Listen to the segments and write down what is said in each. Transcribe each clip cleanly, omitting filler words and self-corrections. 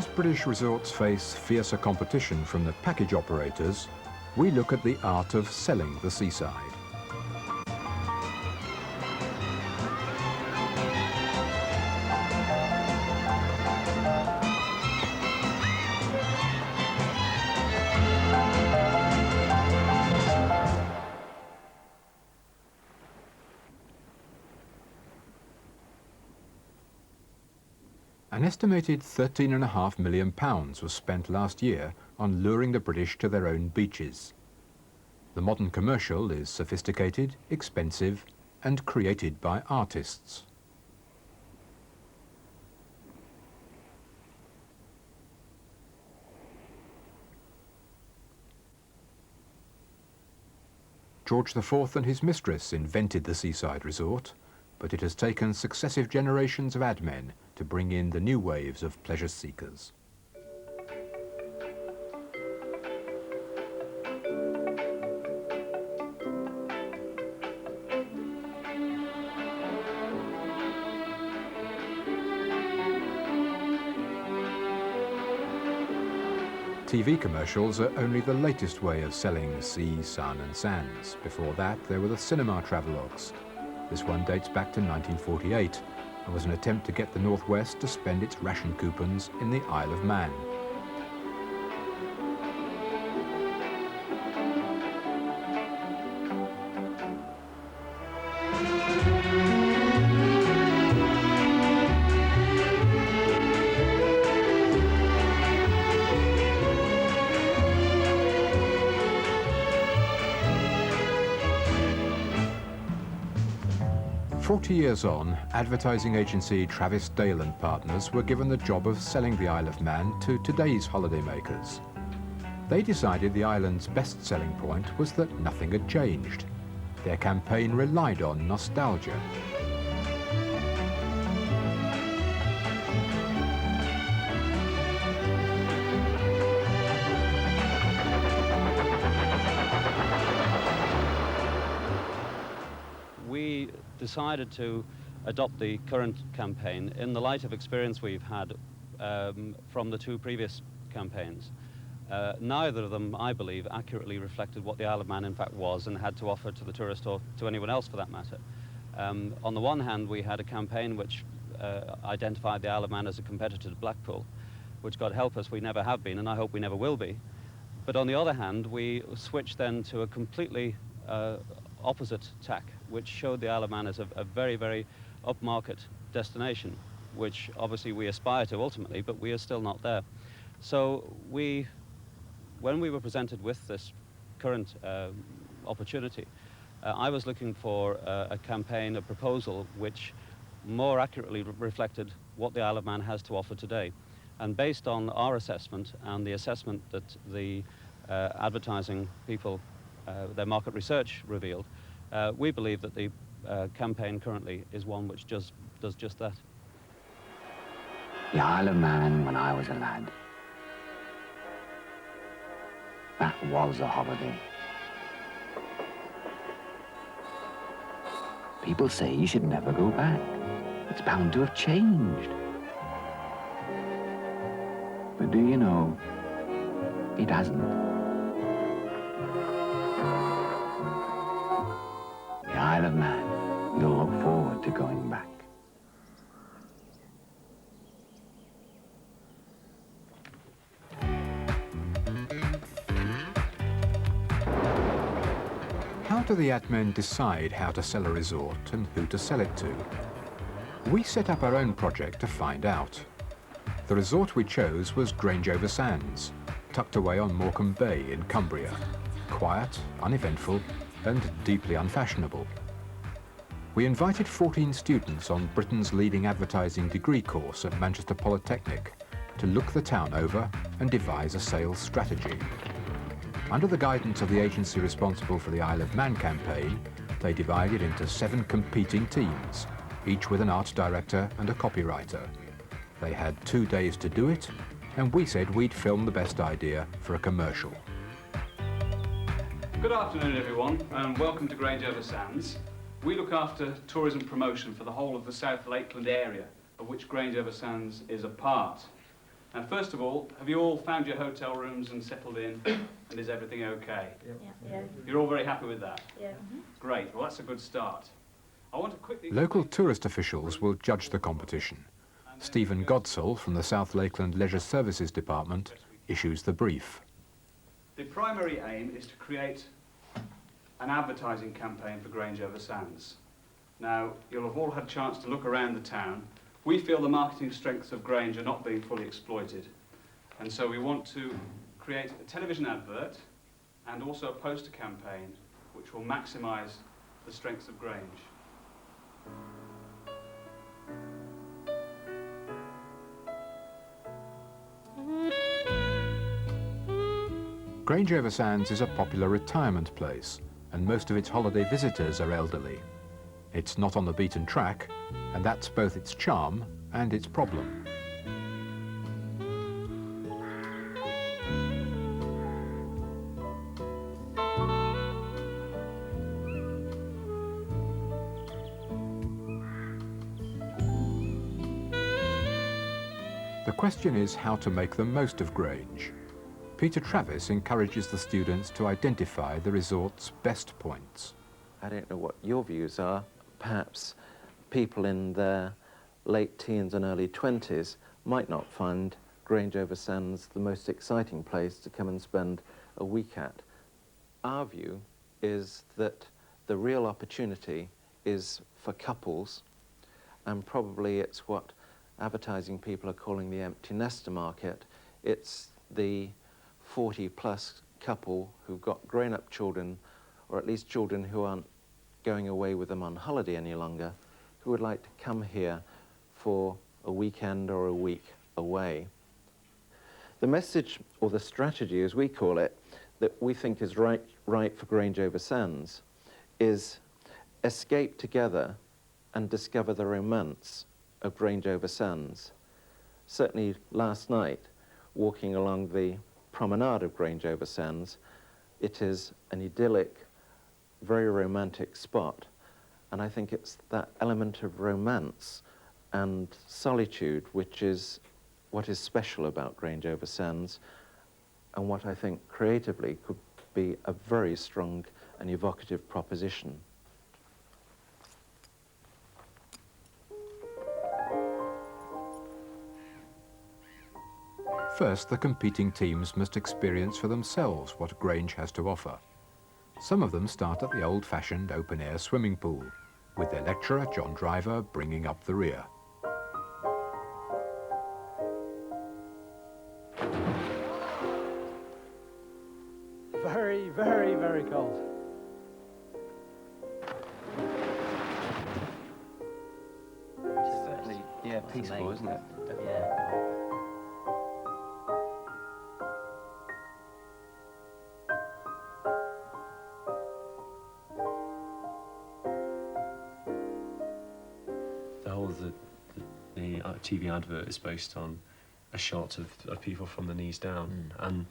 As British resorts face fiercer competition from the package operators, we look at the art of selling the seaside. An estimated £13.5 million was spent last year on luring the British to their own beaches. The modern commercial is sophisticated, expensive, and created by artists. George IV and his mistress invented the seaside resort, but it has taken successive generations of ad men to bring in the new waves of pleasure seekers. TV commercials are only the latest way of selling sea, sun and sands. Before that, there were the cinema travelogues. This one dates back to 1948 and was an attempt to get the Northwest to spend its ration coupons in the Isle of Man. "40 years on, advertising agency Travis Dale and Partners were given the job of selling the Isle of Man to today's holidaymakers. They decided the island's best selling point was that nothing had changed. Their campaign relied on nostalgia. We decided to adopt the current campaign in the light of experience we've had from the two previous campaigns. Neither of them, I believe, accurately reflected what the Isle of Man in fact was and had to offer to the tourist or to anyone else for that matter. On the one hand, we had a campaign which identified the Isle of Man as a competitor to Blackpool, which, God help us, we never have been, and I hope we never will be. But on the other hand, we switched then to a completely opposite tack, which showed the Isle of Man as a very, very upmarket destination, which obviously we aspire to ultimately, but we are still not there. So when we were presented with this current opportunity, I was looking for a campaign, a proposal, which more accurately reflected what the Isle of Man has to offer today. And based on our assessment and the assessment that the advertising people, their market research revealed, we believe that the campaign currently is one which does just that. The Isle of Man when I was a lad. That was a holiday. People say you should never go back. It's bound to have changed. But do you know, it hasn't. The Isle of Man, you'll look forward to going back. How do the ad men decide how to sell a resort and who to sell it to? We set up our own project to find out. The resort we chose was Grange over Sands, tucked away on Morecambe Bay in Cumbria. Quiet, uneventful, and deeply unfashionable. We invited 14 students on Britain's leading advertising degree course at Manchester Polytechnic to look the town over and devise a sales strategy. Under the guidance of the agency responsible for the Isle of Man campaign, they divided into 7 competing teams, each with an art director and a copywriter. They had 2 days to do it, and we said we'd film the best idea for a commercial. Good afternoon, everyone, and welcome to Grange over Sands. We look after tourism promotion for the whole of the South Lakeland area, of which Grange over Sands is a part. Now, first of all, have you all found your hotel rooms and settled in, and is everything okay? Yeah. You're all very happy with that? Yeah. Great, well that's a good start. I want to quickly... Local tourist officials will judge the competition. Stephen Godsall from the South Lakeland Leisure Services Department issues the brief. The primary aim is to create an advertising campaign for Grange over Sands. Now, you'll have all had a chance to look around the town. We feel the marketing strengths of Grange are not being fully exploited, and so we want to create a television advert and also a poster campaign which will maximise the strengths of Grange. Grange over Sands is a popular retirement place, and most of its holiday visitors are elderly. It's not on the beaten track, and that's both its charm and its problem. The question is how to make the most of Grange. Peter Travis encourages the students to identify the resort's best points. I don't know what your views are. Perhaps people in their late teens and early 20s might not find Grange over Sands the most exciting place to come and spend a week at. Our view is that the real opportunity is for couples, and probably it's what advertising people are calling the empty nester market. It's the 40-plus couple who've got grown-up children, or at least children who aren't going away with them on holiday any longer, who would like to come here for a weekend or a week away. The message, or the strategy as we call it, that we think is right for Grange over Sands is escape together and discover the romance of Grange over Sands. Certainly last night, walking along the promenade of Grange over Sands, it is an idyllic, very romantic spot, and I think it's that element of romance and solitude which is what is special about Grange over Sands, and what I think creatively could be a very strong and evocative proposition. First, the competing teams must experience for themselves what Grange has to offer. Some of them start at the old-fashioned open-air swimming pool, with their lecturer, John Driver, bringing up the rear. Very, very, very cold. Certainly, yeah, peaceful, isn't it? Yeah. The TV advert is based on a shot of people from the knees down, and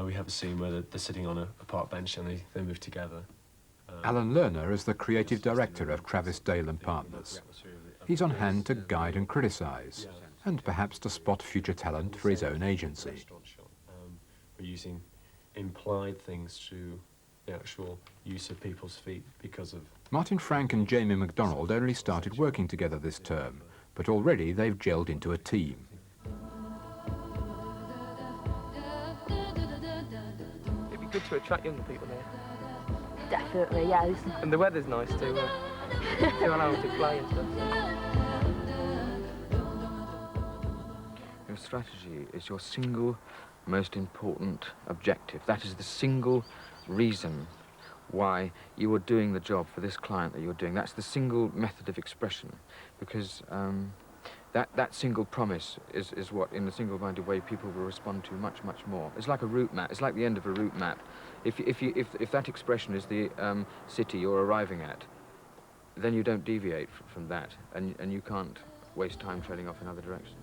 we have a scene where they're sitting on a park bench and they move together. Alan Lerner is the creative director of Travis Dale and Partners. He's on hand to guide and criticise, and perhaps to spot future talent for his own agency. We're using implied things through the actual use of people's feet because of... Martin Frank and Jamie McDonald only started working together this term, but already they've gelled into a team. It'd be good to attract younger people here. Definitely, yeah. And the weather's nice too. To allow them to play and stuff. Your strategy is your single most important objective. That is the single reason why you are doing the job for this client that you're doing. That's the single method of expression, because that single promise is what, in a single-minded way, people will respond to much, much more. It's like a route map. It's like the end of a route map. If that expression is the city you're arriving at, then you don't deviate from that, and you can't waste time trailing off in other directions.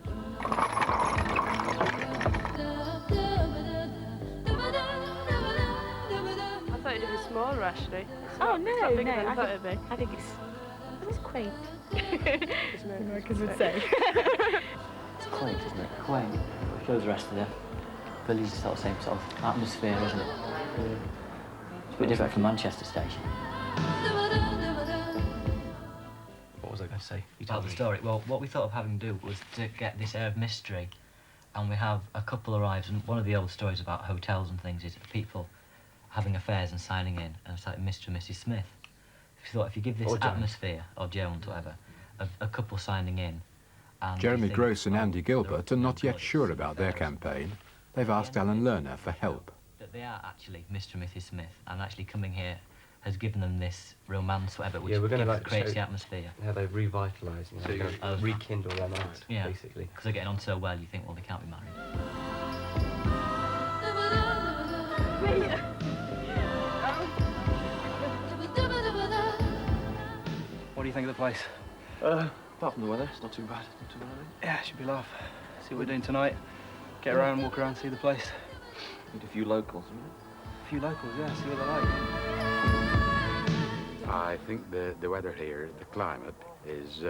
I thought it'd be smaller, actually. Oh, no, It's not bigger no, than I thought it'd be. I think it's quaint. It's Because it's safe. quaint, isn't it? Quaint. Shows the rest of the village, sort of same sort of atmosphere, isn't it? Yeah. It's a bit different from Manchester Station. What was I going to say? You About told the me. story. Well, what we thought of having to do was to get this air of mystery, and we have a couple arrives, and one of the old stories about hotels and things is people having affairs and signing in, and it's like Mr. and Mrs. Smith. If you thought, if you give this atmosphere, or Jones, whatever, of a couple signing in, and Jeremy Gross and Andy Gilbert are not yet sure about their campaign. They've asked Alan Lerner for help. that they are actually Mr. and Mrs. Smith, and actually coming here has given them this romance, whatever, which Yeah, we're going to creates the atmosphere. How they revitalise and So you're rekindle their night, yeah, basically. because they're getting on so well, you think, well, they can't be married. What do you think of the place? Apart from the weather, it's not too bad. Not too bad. Yeah, it should be laugh. See what we're doing tonight. Get around, walk around, see the place. Meet a few locals, A few locals, yeah, see what they're like. I think the weather here, the climate, is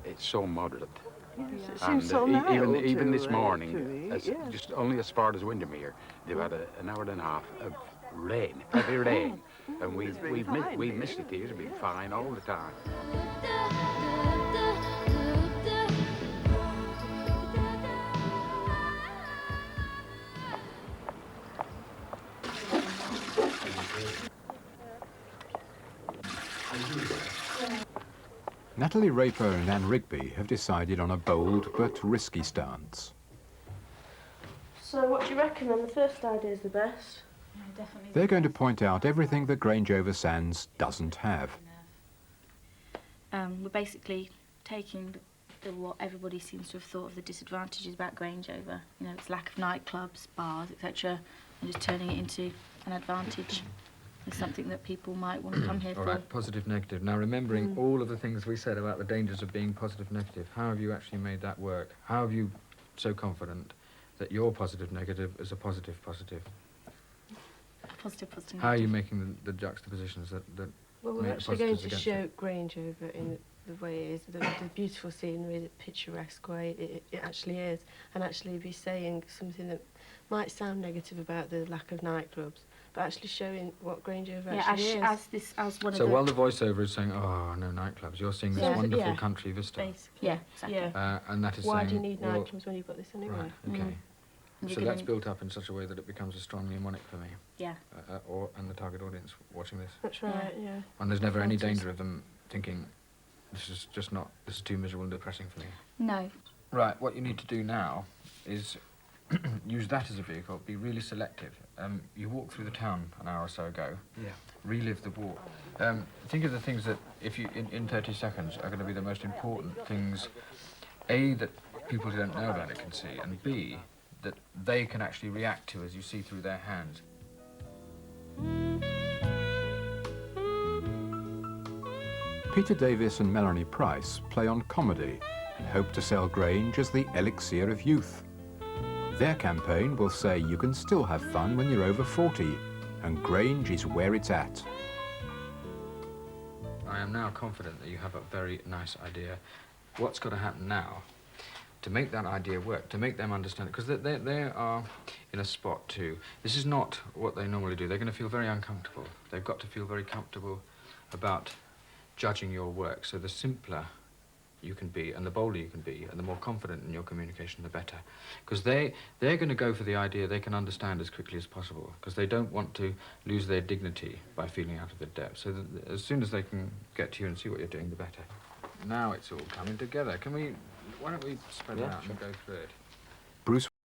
it's so moderate. Yes, it And seems so mild even this to morning, eat, yeah. just only as far as Windermere, they've had an hour and a half of rain, heavy rain, and we've missed it here. It's been fine all the time. Natalie Raper and Anne Rigby have decided on a bold but risky stance. So what do you reckon then? The first idea is the best? Yeah, definitely. They're going to point out everything that Grange over Sands doesn't have. We're basically taking what everybody seems to have thought of the disadvantages about Grange over, you know, its lack of nightclubs, bars, etc., and just turning it into an advantage. It's something that people might want to come here All for. right, positive, negative. Now, remembering all of the things we said about the dangers of being positive, negative, how have you actually made that work? How have you so confident that your positive, negative is a positive, positive? Positive, positive. How are you making the juxtapositions that Well, make we're the actually going positives to against show it? Grange over in the way it is, the beautiful scenery, the picturesque way it actually is, and actually be saying something that might sound negative about the lack of nightclubs, but actually showing what Grange over actually is. As one So of the... while the voiceover is saying, oh, no nightclubs, you're seeing this wonderful country vista. Basically. Yeah, exactly. And that is Why saying... do you need well, nightclubs when you've got this anyway? Right, okay. So that's built up in such a way that it becomes a strong mnemonic for me. Yeah. And the target audience watching this. That's right, yeah. And there's never any danger of them thinking, this is too miserable and depressing for me. No. Right, what you need to do now is use that as a vehicle, be really selective. You walked through the town an hour or so ago. Yeah. Relive the walk. Think of the things that, if you in 30 seconds, are going to be the most important things, A, that people who don't know about it can see, and B, that they can actually react to as you see through their hands. Peter Davis and Melanie Price play on comedy and hope to sell Grange as the elixir of youth. Their campaign will say you can still have fun when you're over 40, and Grange is where it's at. I am now confident that you have a very nice idea. What's got to happen now to make that idea work, to make them understand it, because they are in a spot too. This is not what they normally do. They're going to feel very uncomfortable. They've got to feel very comfortable about judging your work. So the simpler you can be, and the bolder you can be, and the more confident in your communication, the better. Because they're going to go for the idea they can understand as quickly as possible, because they don't want to lose their dignity by feeling out of their depth. So that as soon as they can get to you and see what you're doing, the better. Now it's all coming together. Why don't we spread it out and go through it?